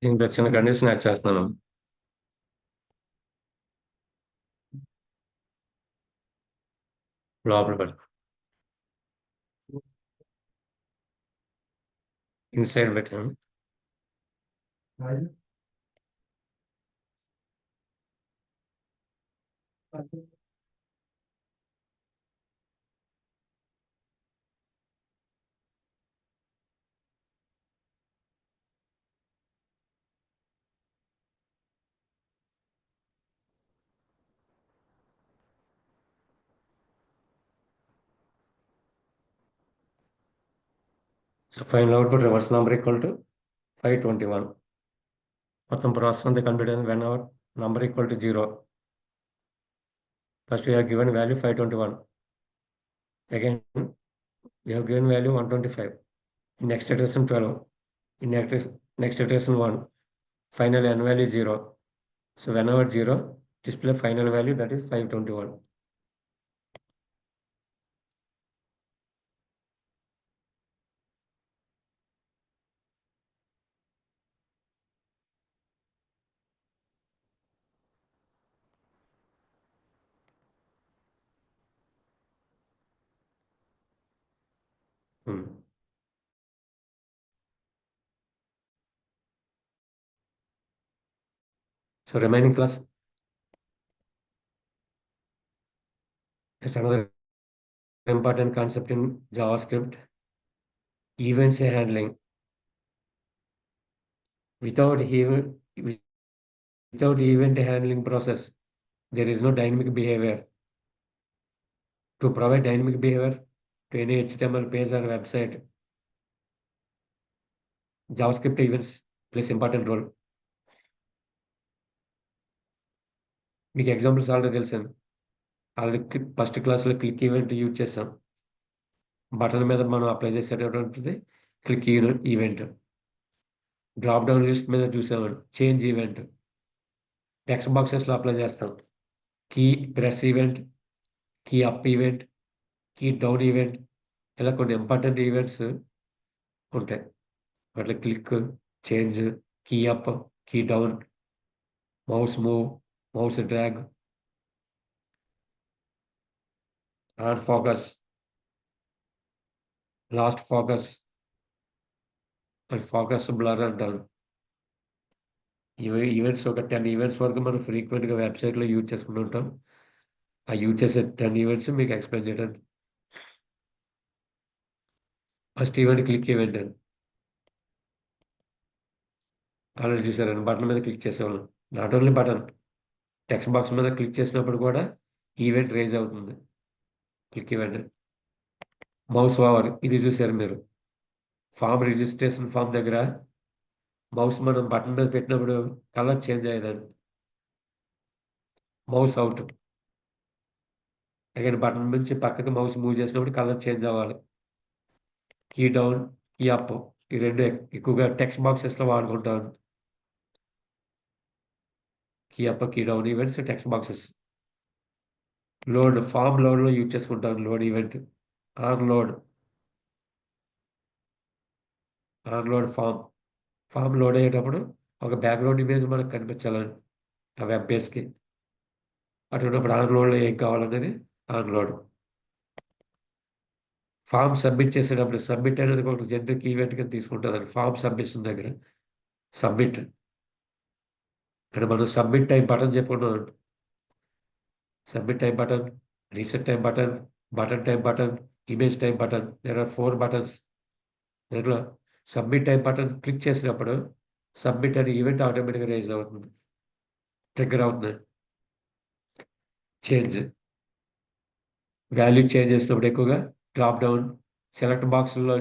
దీనికి వచ్చిన కండిషన్ యాడ్ చేస్తున్నాను. లోపల పెడతాను. ఇన్సైడ్ పెట్టాను. So final output reverse number equal to 521. మొత్తం ప్రాసెస్ అంతా కంప్లీట్ అయింది. When our number equal to 0. First we have given value 521. Again, we have given value 125. In next iteration 12. In next iteration 1. Final n value 0. So whenever 0, display final value, that is 521. So remaining class, just another important concept in JavaScript, events handling. Without event handling process, there is no dynamic behavior. To provide dynamic behavior to any HTML page or website, JavaScript events plays important role. మీకు examples already తెలుసు. Already first క్లాస్లో click event use చేసాం. Button మీద మనం apply చేసేటటువంటిది click event. Drop down list మీద చూసామండి change event. Text బాక్సెస్లో అప్లై చేస్తాం. Key press event, key up event, key down event, ఇలా కొన్ని ఇంపార్టెంట్ ఈవెంట్స్ ఉంటాయి. వాటిలో click, change, key up, key down, mouse move, mouse drag, on focus, lost focus, focus blur అంటాను. ఈవెంట్స్ ఒక 10 events వరకు మనం ఫ్రీక్వెంట్గా వెబ్సైట్లో యూజ్ చేసుకుంటూ ఉంటాం. ఆ యూజ్ చేసే 10 ఈవెంట్స్ మీకు ఎక్స్ప్లెయిన్ చేయడానికి. ఫస్ట్ ఈవెంట్ క్లిక్ ఈవెంట్ అండి. ఆల్రెడీ చూసారండి, బటన్ మీద క్లిక్ చేసేవాళ్ళం. Not only button, text box మీద క్లిక్ చేసినప్పుడు కూడా ఈవెంట్ రేజ్ అవుతుంది. Click event. మౌస్ ఓవర్, ఇది చూసారు మీరు. రిజిస్ట్రేషన్ ఫామ్ దగ్గర మౌస్ మనం బటన్ మీద పెట్టినప్పుడు కలర్ చేంజ్ అయ్యేదండి. మౌస్ అవుట్, అగైన్ బటన్ నుంచి పక్కకి మౌస్ మూవ్ చేసినప్పుడు కలర్ చేంజ్ అవ్వాలి. కీ డౌన్, కీ అప్ ఈ 2 ఎక్కువగా టెక్స్ట్ బాక్సెస్‌లో వాడుకుంటాం. Key up, key down events text boxes. Load form లోడ్‌లో యూజ్ చేసుకుంటాం load event. On load, on load form. Form load అయ్యేటప్పుడు ఒక బ్యాక్‌గ్రౌండ్ ఇమేజ్ మనకు కనిపించాలని ఆ వెబ్ పేజ్‌కి. అటువంటప్పుడు ఆన్ లోడ్‌లో ఏం కావాలనేది ఆన్ లోడ్. ఫార్మ్ సబ్మిట్ చేసేటప్పుడు సబ్మిట్ అనేది ఒక జనరిక్ ఈవెంట్ కింద తీసుకుంటదండి. ఫార్మ్ సబ్మిషన్ దగ్గర. సబ్మిట్. అంటే మనం సబ్మిట్ టైప్ బటన్ చెప్పుకున్నాం. Submit type button, reset type button, button type button, image type button. There are 4 buttons. దీంట్లో సబ్మిట్ టైప్ బటన్ క్లిక్ చేసినప్పుడు సబ్మిట్ అనే ఈవెంట్ ఆటోమేటిక్‌గా రైజ్ అవుతుంది. ట్రిగ్గర్ అవుతుంది. చేంజ్. వాల్యూ చేంజ్ చేసినప్పుడు ఎక్కువగా డ్రాప్ డౌన్ సెలెక్ట్ బాక్స్‌లో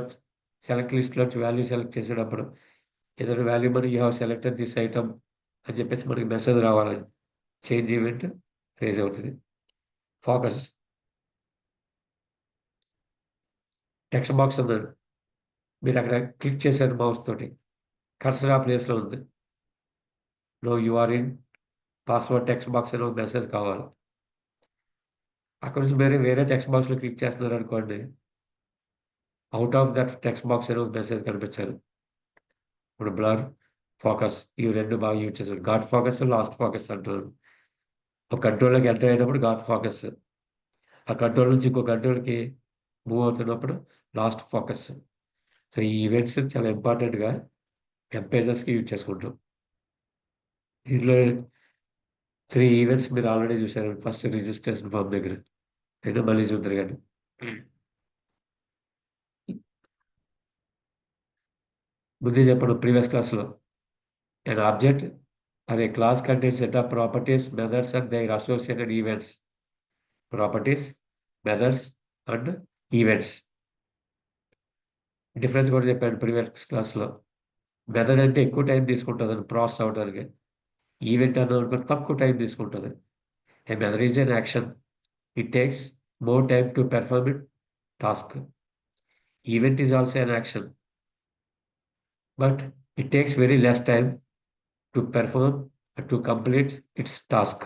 సెలెక్ట్ లిస్ట్‌లోంచి వాల్యూ సెలెక్ట్ చేసేటప్పుడు ఏదైనా వాల్యూ మరి you have selected this item అని చెప్పేసి మనకి మెసేజ్ రావాలండి. చేంజ్ ఈవెంట్ రైజ్ అవుతది. ఫోకస్. టెక్స్ట్ బాక్స్ ఉందండి. మీరక్కడ క్లిక్ చేశారు మౌస్ తోటి. కర్సర్ ఆ ప్లేస్‌లో ఉంది. Now you are in password text box అని ఒక మెసేజ్ కావాలి. అక్కడి నుంచి వేరే టెక్స్ట్ బాక్స్‌లో క్లిక్ చేస్తున్నారనుకోండి. Out of that text box అని ఒక మెసేజ్ కనిపించాలి. ఇప్పుడు బ్లర్, ఫోకస్ ఇవి 2 బాగా యూజ్ చేశారు. ఘాట్ ఫోకస్, లాస్ట్ ఫోకస్ అంటారు. ఒక కంట్రోల్‌లోకి ఎంటర్ అయినప్పుడు ఘాట్ ఫోకస్. ఆ కంట్రోల్ నుంచి ఇంకో కంట్రోల్‌కి మూవ్ అవుతున్నప్పుడు లాస్ట్ ఫోకస్. సో, ఈ ఈవెంట్స్ చాలా ఇంపార్టెంట్‌గా వెబ్ పేజెస్‌కి యూజ్ చేసుకుంటాం. దీనిలో 3 ఈవెంట్స్ మీరు ఆల్రెడీ చూసారు. ఫస్ట్ రిజిస్ట్రేషన్ ఫార్మ్ దగ్గర. అయినా మళ్ళీ చూద్దురు గాని. ముందే చెప్పాను ప్రీవియస్ క్లాస్‌లో. An object or a class contains set of properties, methods and their associated events. Properties, methods and events. Difference కూడా చెప్పాను ప్రీవియస్ క్లాస్‌లో. మెథడ్ అంటే ఎక్కువ టైం తీసుకుంటదని ప్రాసెస్ అవ్వడానికి. ఈవెంట్ అన్నామనుకో తక్కువ టైం తీసుకుంటది. A method is an action. It takes more time to perform a task. Event is also an action, but it takes very less time to perform to complete its task.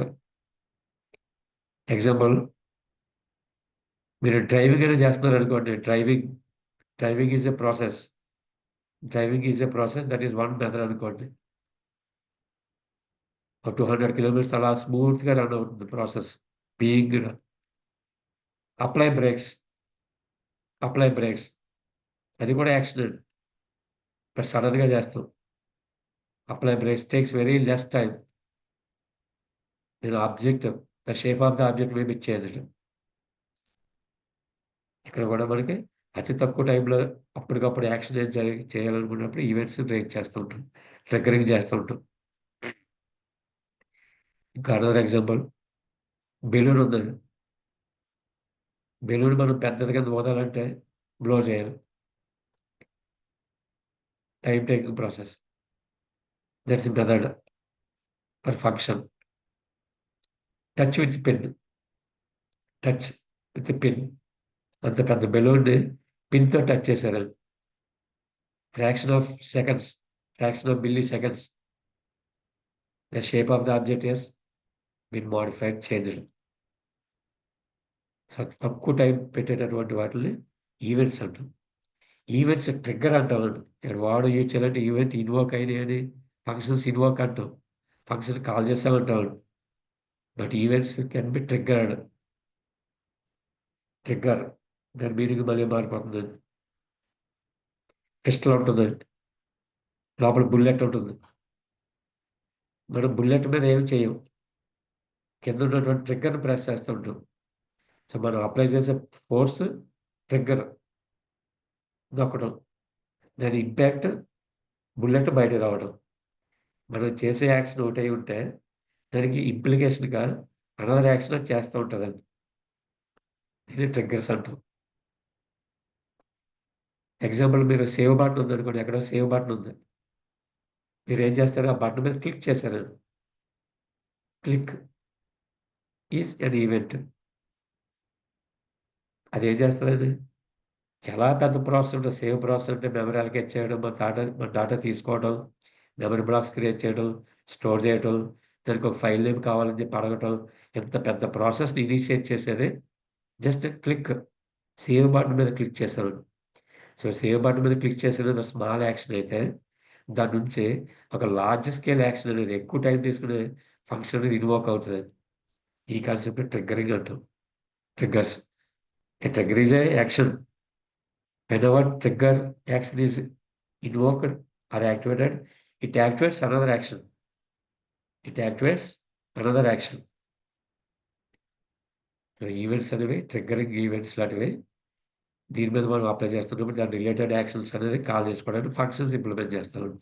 Example మీరు driving అనేది చేస్తున్నారనుకోండి. Driving is a process. Driving is a process that is one method అనుకోండి. ఒక 200 kilometres అలా స్మూత్‌గా run అవుతుంది process. Being apply brakes, apply brakes అది కూడా యాక్షనే. బట్ సడెన్‌గా చేస్తాం. Apply brakes takes very less time. Object the shape of the object may be changed. ఇక్కడ కూడా మనకి అతి తక్కువ టైంలో అప్పటికప్పుడు యాక్షన్ ఏది చేయాలనుకున్నప్పుడు ఈవెంట్స్ రైజ్ చేస్తూ ఉంటాం. ట్రిగ్గరింగ్ చేస్తూ ఉంటాం. ఇంకా అనదర్ ఎగ్జాంపుల్ బెలూన్ ఉందండి. బెలూన్ మనం పెద్దది కింద ఊదాలంటే బ్లో చేయాలి. Time taking process. That's a method or function. Touch with pin. Touch with pin. అంత పెద్ద బెలూన్‌ని పిన్‌తో టచ్ చేశారండి. Fraction of seconds, fraction of milliseconds. The shape of the object has been modified, changed. So, తక్కువ time పెట్టేటటువంటి వాటిల్ని events అంటాం. Events trigger అంటామండి. ఇక్కడ వాడు యూజ్ చేయాలంటే ఈవెంట్ ఇన్వోక్ అయినాయని ఫంక్షన్స్ ఇన్వోక్ అంటాం. ఫంక్షన్ కాల్ చేసామంటామండి. But events can be triggered. Trigger దాని మీనింగ్ మళ్ళీ మారిపోతుందండి. పిస్టల్ ఉంటుందండి. లోపల బుల్లెట్ ఉంటుంది. మనం బుల్లెట్ మీద ఏమి చేయం. కింద ఉన్నటువంటి ట్రిగ్గర్‌ని ప్రెస్ చేస్తూ ఉంటాం. సో, మనం అప్లై చేసే ఫోర్స్ ట్రిగ్గర్ నొక్కడం. దాని ఇంపాక్ట్ బుల్లెట్ బయటకి రావడం. మనం చేసే యాక్షన్ ఒకటై ఉంటే దానికి ఇంప్లికేషన్‌గా అనదర్ యాక్షన్ అది చేస్తూ ఉంటదండి. ఇది ట్రిగ్గర్స్ అంటాం. ఎగ్జాంపుల్ మీరు సేవ్ బటన్ ఉందనుకోండి. ఎక్కడో సేవ్ బటన్ ఉంది. మీరేం చేస్తారు? ఆ బటన్ మీద క్లిక్ చేశారండి. Click is N event. అదేం చేస్తదండి? చాలా పెద్ద ప్రాసెస్ ఉంటది. సేవ్ ప్రాసెస్ అంటే మెమరీ అలొకేట్ చేయడం, మన డాటా తీసుకోవడం, మెమరీ బ్లాక్స్ క్రియేట్ చేయడం, స్టోర్ చేయటం, దానికి ఒక ఫైల్ నేమ్ కావాలని చెప్పి అడగటం. ఇంత పెద్ద ప్రాసెస్‌ని ఇనిషియేట్ చేసేది జస్ట్ క్లిక్. సేవ్ బటన్ మీద క్లిక్ చేసామండి. సో, సేవ్ బటన్ మీద క్లిక్ చేసేది స్మాల్ యాక్షన్ అయితే, దాని నుంచి ఒక లార్జ్ స్కేల్ యాక్షన్ అనేది ఎక్కువ టైం తీసుకునే ఫంక్షన్ అనేది ఇన్వోక్ అవుతదండి. ఈ కాన్సెప్ట్‌ని ట్రిగ్గరింగ్ అంటాం. Triggers. A trigger is a action. Whenever trigger action is invoked or activated, it activates another action. It activates another action. So, events అనేవి ట్రిగ్గరింగ్ ఈవెంట్స్ లాంటివి. దీని మీద మనం అప్లై చేస్తున్నప్పుడు దాని రిలేటెడ్ యాక్షన్స్ అనేది కాల్ చేసుకోవడానికి ఫంక్షన్స్ ఇంప్లిమెంట్ చేస్తామండి.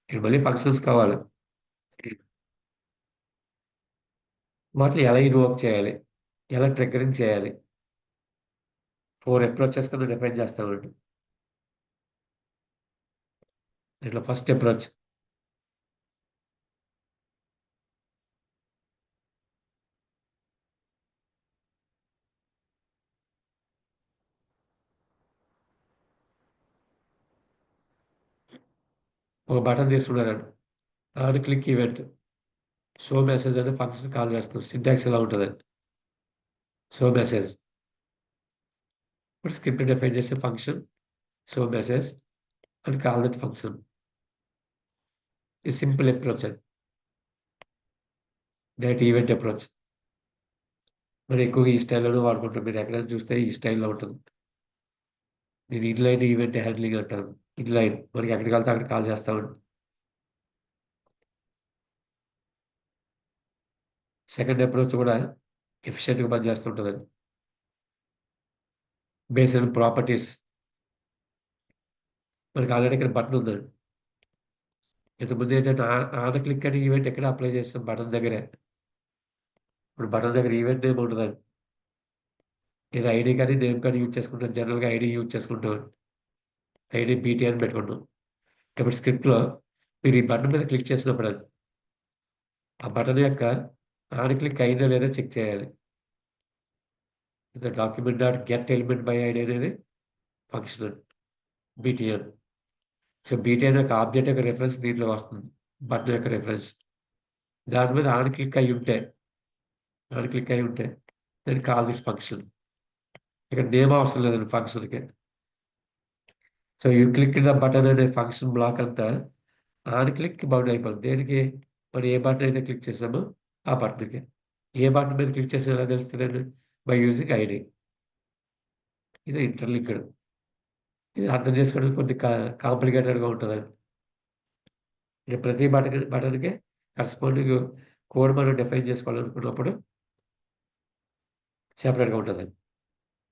ఇక్కడ మళ్ళీ ఫంక్షన్స్ కావాలి. వాటిని ఎలా ఇన్వోక్ చేయాలి? ఎలా ట్రిగ్గరింగ్ చేయాలి? 4 అప్రోచెస్ కింద డిఫైన్ చేస్తామండి. దీంట్లో ఫస్ట్ అప్రోచ్ ఒక బటన్ తీసుకున్నారండి. On click event. Show message అనే ఫంక్షన్ కాల్ చేస్తాం. సింటాక్స్ ఇలా ఉంటదండి. Show message. ఇప్పుడు స్క్రిప్ట్ డిఫైన్ చేసే function show message and call that function. ఇది సింపుల్ అప్రోచ్ అండి. Direct event approach. మనం ఎక్కువగా ఈ స్టైల్‌లోనే వాడుకుంటాం. మీరు ఎక్కడైనా చూస్తే ఈ స్టైల్‌లో ఉంటుంది. దీన్ని ఇన్‌లైన్ ఈవెంట్ హ్యాండ్లింగ్ అంటారు. ఇన్‌లైన్ మనకి ఎక్కడికెళ్తే అక్కడికి కాల్ చేస్తామండి. సెకండ్ అప్రోచ్ కూడా ఎఫిషియెంట్‌గా పనిచేస్తుంటదండి. Based on properties. మనకి ఆల్రెడీ ఇక్కడ బటన్ ఉందండి. ఇంతకుముందు ఏంటంటే ఆన్ క్లిక్ అని ఈవెంట్ ఎక్కడ అప్లై చేసాం బటన్ దగ్గరే. ఇప్పుడు బటన్ దగ్గర ఈవెంట్ నేమ్ ఉండదండి. ఏదో ఐడీ కానీ, నేమ్ కానీ యూజ్ చేసుకుంటాం. జనరల్‌గా ఐడీ యూజ్ చేసుకుంటాం. ఐడీ బీటీ అని పెట్టుకుంటాం. ఇప్పుడు స్క్రిప్ట్‌లో మీరు ఈ బటన్ మీద క్లిక్ చేసినప్పుడు ఆ బటన్ యొక్క ఆన్ క్లిక్ అయిందో లేదో చెక్ చేయాలి. Document dot get element by ID అనేది ఫంక్షన్ బీటీఎన్. సో, బీటీఎన్ యొక్క ఆబ్జెక్ట్ యొక్క రిఫరెన్స్ దీంట్లో వస్తుంది. బటన్ యొక్క రిఫరెన్స్. దాని మీద ఆన్ క్లిక్ అయ్యి ఉంటే దెన్ కాల్ దిస్ ఫంక్షన్. ఇక్కడ నేమ్ అవసరం లేదండి ఫంక్షన్‌కి. So, you click the button అనే ఫంక్షన్ బ్లాక్ అంతా ఆన్ క్లిక్ బౌండ్ అయిపోద్ది. దేనికి? మనం ఏ బటన్ అయితే క్లిక్ చేసామో ఆ బటన్‌కి. ఏ బటన్ మీద క్లిక్ చేసామో ఎలా తెలుస్తదండి? By using ID. ఇది ఇంటర్‌లింక్డ్. ఇది అర్థం చేసుకోవడానికి కొద్దిగా కాంప్లికేటెడ్‌గా ఉంటదండి. ఇక ప్రతి బటన్‌కి కరెస్పాండింగ్ కోడ్ మనం డిఫైన్ చేసుకోవాలనుకున్నప్పుడు సెపరేట్‌గా ఉంటదండి.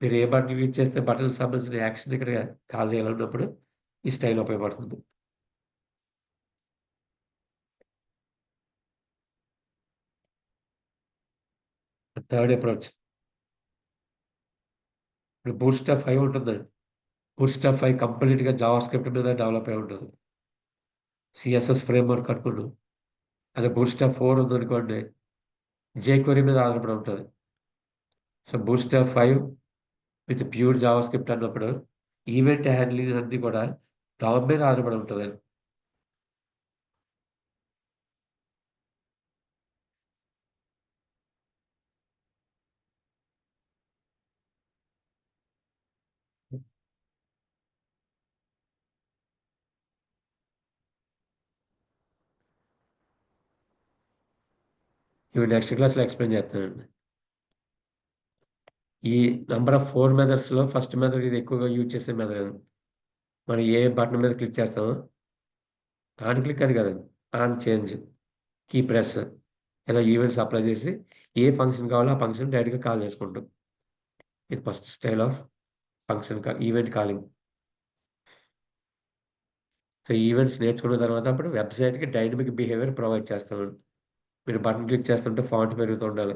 మీరు ఏ బటన్ యూజ్ చేస్తే బటన్‌కి సంబంధించిన యాక్షన్ ఇక్కడ కాల్ చేయాలన్నప్పుడు ఈ స్టైల్ ఉపయోగపడుతుంది. Third approach. ఇప్పుడు బూట్‌స్ట్రాప్ 5 ఉంటుందండి. బూట్‌స్ట్రాప్ 5 కంప్లీట్‌గా జావాస్క్రిప్ట్ మీద డెవలప్ అయి ఉంటది. సీఎస్ఎస్ ఫ్రేమ్‌వర్క్ అనుకున్నాం. అదే బూట్‌స్ట్రాప్ 4 ఉందనుకోండి జేక్వెరీ మీద ఆధారపడి ఉంటది. So, bootstrap 5 with pure JavaScript అన్నప్పుడు ఈవెంట్ హ్యాండ్లింగ్ అన్నీ కూడా డామ్ మీద ఆధారపడి ఉంటదండి. ఇవి నెక్స్ట్ క్లాస్‌లో ఎక్స్‌ప్లెయిన్ చేస్తానండి. ఈ నంబర్ ఆఫ్ 4 మెథడ్స్‌లో ఫస్ట్ మెథడ్ ఇది ఎక్కువగా యూజ్ చేసే మెథడ్ అండి. మనం ఏ బటన్ మీద క్లిక్ చేస్తామో ఆన్ క్లిక్ అని కాదండి. ఆన్ చేంజ్, కీ ప్రెస్ ఇలా ఈవెంట్స్ అప్లై చేసి ఏ ఫంక్షన్ కావాలో ఆ ఫంక్షన్ డైరెక్ట్‌గా కాల్ చేసుకుంటాం. ఇది first style of event calling. So, events నేర్చుకున్న తర్వాత అప్పుడు వెబ్‌సైట్‌కి డైనమిక్ బిహేవియర్ ప్రొవైడ్ చేస్తామండి. మీరు బటన్ క్లిక్ చేస్తుంటే ఫాంట్ పెరుగుతుండాలి.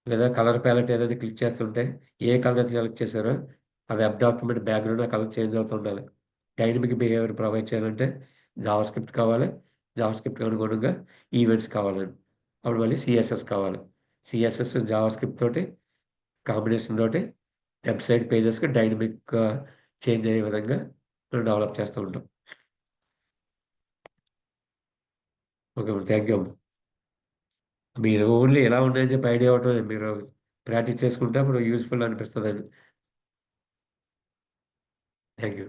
లేదా కలర్ ప్యాలెట్ ఏదైనా క్లిక్ చేస్తుంటే ఏ కలర్ అయితే సెలెక్ట్ చేశారో ఆ వెబ్ డాక్యుమెంట్ బ్యాక్‌గ్రౌండ్ ఆ కలర్ చేంజ్ అవుతుండాలి. డైనమిక్ బిహేవియర్ ప్రొవైడ్ చేయాలంటే జావాస్క్రిప్ట్ కావాలి. జావాస్క్రిప్ట్‌కి అనుగుణంగా ఈవెంట్స్ కావాలండి. అప్పుడు మళ్ళీ సీఎస్ఎస్ కావాలి. సీఎస్ఎస్ జావాస్క్రిప్ట్ తోటి కాంబినేషన్ తోటి వెబ్‌సైట్ పేజెస్‌కి డైనమిక్‌గా చేంజ్ అయ్యే విధంగా మనం డెవలప్ చేస్తూ ఉంటాం. ఓకే. Thank you. మీరు ఓన్లీ ఎలా ఉన్నాయని చెప్పి ఐడియా ఇవ్వటమే. మీరు ప్రాక్టీస్ చేసుకుంటే అప్పుడు యూజ్‌ఫుల్ అనిపిస్తదని. Thank you.